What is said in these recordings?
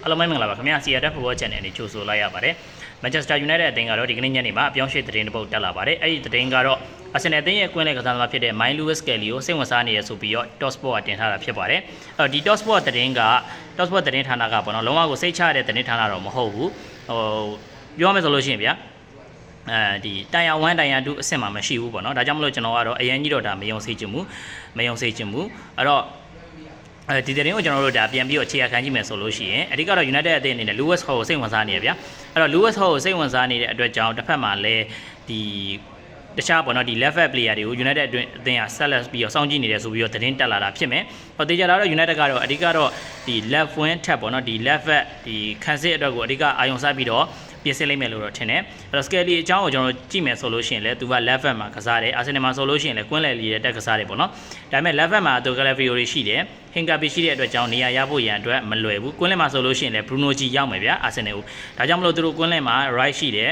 အားလုံးပဲမင်္ဂလာပါခင်ဗျာ CRF Football Channel နဲ့ကြိုဆိုလိုက်ရပါတယ် Manchester United အသင်းကတော့ဒီကနေ့ညနေမှာအပြောင်းရွှေ့သတင်းတစ်ပုဒ်တက်လာပါတယ်အဲ့ဒီသတင်းကတော့ Arsenal အသင်းရဲ့ကွင်းလယ်ကစားသမားဖြစ်တဲ့ Mike Lewis Kelly ကိုစိတ်ဝင်စားနေရဆိုပြီးတော့ Talksport ကတင်ထားတာဖြစ်ပါတယ်အဲ့တော့ဒီ Talksport သတင်းက Talksport သတင်းဌာနကပေါ့နော်လုံးဝကိုစိတ်ချရတဲ့သတင်းဌာနတော့မဟုတ်ဘူးပြောမယ်ဆိုလို့ရှိရင်ဗျာဒီတိုင်ယာ1တိုင်ယာ2အဆင့်မှာမရှိဘူးပေါ့နော်ဒါကြောင့်မလို့ကျွန်တော်ကတော့အရင်ကြီးတော့ဒါမယုံစေချင်ဘူးအဲ့တော့ဒီတဲ့ရင်ကိုကျွန်တော်တို့ဒါပြန်ပြီးတော့အခြေခံကြည့်မယ်ဆိုလို့ရှိရင်အဓိကတော့ United အသင်းအနေနဲ့ Lewis Hall ကိုစိတ်ဝင်စားနေရဗျာအဲ့တော့ Lewis Hall ကိုစိတ်ဝင်စားနေတဲ့အတွက်ကြောင့်တစ်ဖက်မှာလည်းဒီတခြားပေါ့နော်ဒီ left back player တွေကို United အတွင်းအသင်းက ဆက်ပြီးတော့စောင့်ကြည့်နေတယ်ဆိုပြီးတော့သတင်းတက်လာတာဖြစ်မယ်ဟောတေချာတော့ United ကတော့အဓိကတော့ဒီ left wing ထက်ပေါ့နော်ဒီ left back ဒီခန်းစစ်အတွက်ကိုအဓိကအာရုံစိုက်ပြီးတော့ပြင်ဆင်လိုက်မယ်လို့တော့ထင်တယ်အဲ့တော့ Skelly အကြောင်းကိုကျွန်တော်ကြည့်မယ်ဆိုလို့ရှိရင်လည်းသူက left back မှာကစားတယ် Arsenal မှာဆိုလို့ရှိရင်လည်းကွင်းလယ်လေးတက်ကစားတယ်ပေါ့နော်ဒါပေမဲ့ left back မှာသူ Calafiori ရှိတယ် Hincapié ရှိတဲ့အတွက်ကြောင့်နေရာရဖို့ရန်အတွက်မလွယ်ဘူးကွင်းလယ်မှာဆိုလို့ရှိရင်လည်း Bruno G ရောက်မယ်ဗျာ Arsenal ကိုဒါကြောင့်မလို့သူတို့ကွင်းလယ်မှာ right ရှိတယ်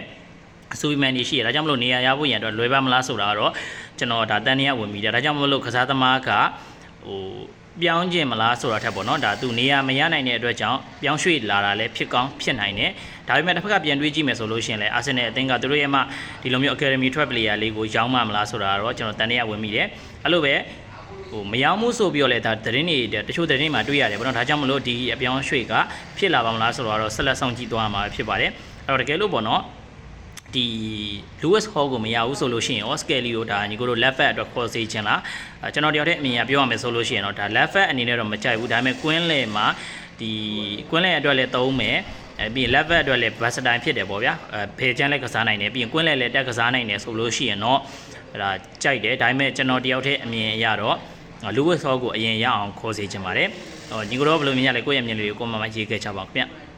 အဆူမန်ကြီးရှိတယ်ဒါကြောင့်မလို့နေရာရဖို့ရန်အတွက်လွယ်ပါမလားဆိုတာတော့ကျွန်တော်ဒါတန်နေရဝင်ပြီးတယ်ဒါကြောင့်မလို့ကစားသမားကပြောင်းခြင်းမလားဆိုတာထက်ပေါ့နော်ဒါသူနေရာမရနိုင်တဲ့အတွက်ကြောင့်ပြောင်းရွှေ့လာတာလည်းဖြစ်ကောင်းဖြစ်နိုင်တယ်ဒါပေမဲ့တစ်ဖက်ကပြန်တွေးကြည့်မယ်ဆိုလို့ရှိရင်လည်း Arsenal အသင်းကသူတို့ရဲ့မှဒီလိုမျိုး Academy Trap Player လေးကိုရောင်းမှမလားဆိုတာတော့ကျွန်တော်တန်နေရဝင်ပြီးတယ်အဲ့လိုပဲမရောမှုဆိုပြီးတော့လည်းဒါသတင်းတွေတချို့သတင်းမှာတွေ့ရတယ်ပေါ့နော်ဒါကြောင့်မလို့ဒီအပြောင်းရွှေ့ကဖြစ်လာပါမလားဆိုတော့ဆက်လက်ဆောင်ကြည့်သွားမှာဖြစ်ပါတယ်အဲ့တော့တကယ်လို့ပေါ့နော်ဒီ Lewis Hall ကိုမရဘူးဆိုလို့ရှိရင် Skelly ကိုဒါညီကိုတို့ left back အတွက်ခေါ်စေချင်လားကျွန်တော်တယောက်တည်းအမြင်အရပြောရမယ်ဆိုလို့ရှိရင်တော့ဒါ left back အနေနဲ့တော့မကြိုက်ဘူးဒါပေမဲ့ကွင်းလယ်မှာဒီကွင်းလယ်အတွက်လည်းသုံးမယ်ပြီးရင် left back အတွက်လည်း versatile ဖြစ်တယ်ပေါ့ဗျာဖေချမ်းလည်းကစားနိုင်တယ်ပြီးရင်ကွင်းလယ်လည်းတက်ကစားနိုင်တယ်ဆိုလို့ရှိရင်တော့ဒါကြိုက်တယ်ဒါပေမဲ့ကျွန်တော်တယောက်တည်းအမြင်အရတော့ Lewis Hall ကိုအရင်ရအောင်ခေါ်စေချင်ပါတယ်ညီကိုတို့ဘယ်လိုမြင်ရလဲကိုယ့်ရဲ့အမြင်လေးကိုcomment မှာရေးခဲ့ကြပါဦးခင်ဗျ